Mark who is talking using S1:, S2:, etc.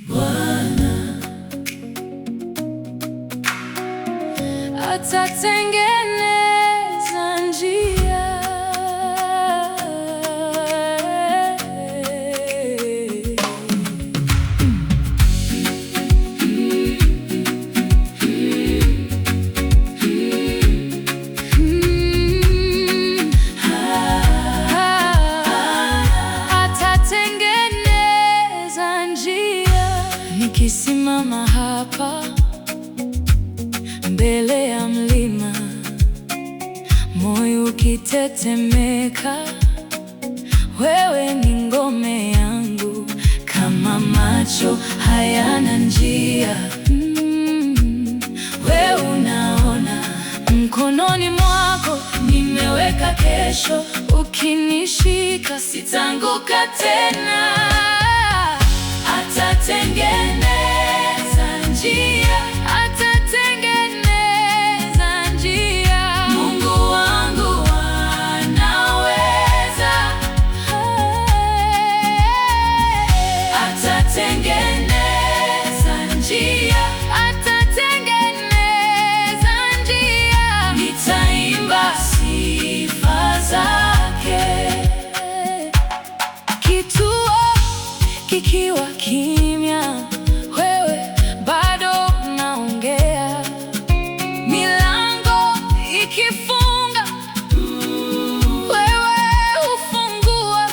S1: Bwana atatengeneza njia. Nikisimama hapa mbele ya mlima, moyo ukitetemeka, wewe ni ngome yangu. Kama macho hayana njia, wewe unaona. Mkononi mwako nimeweka kesho, ukinishika sitaanguka tena. Atatengeneza njia, atatengeneza njia. Mungu wangu anaweza. Atatengeneza njia, atatengeneza njia. Nitaimba sifa zake. Kituo kikiwa kimya, wewe bado unaongea. Milango ikifunga, wewe hufungua.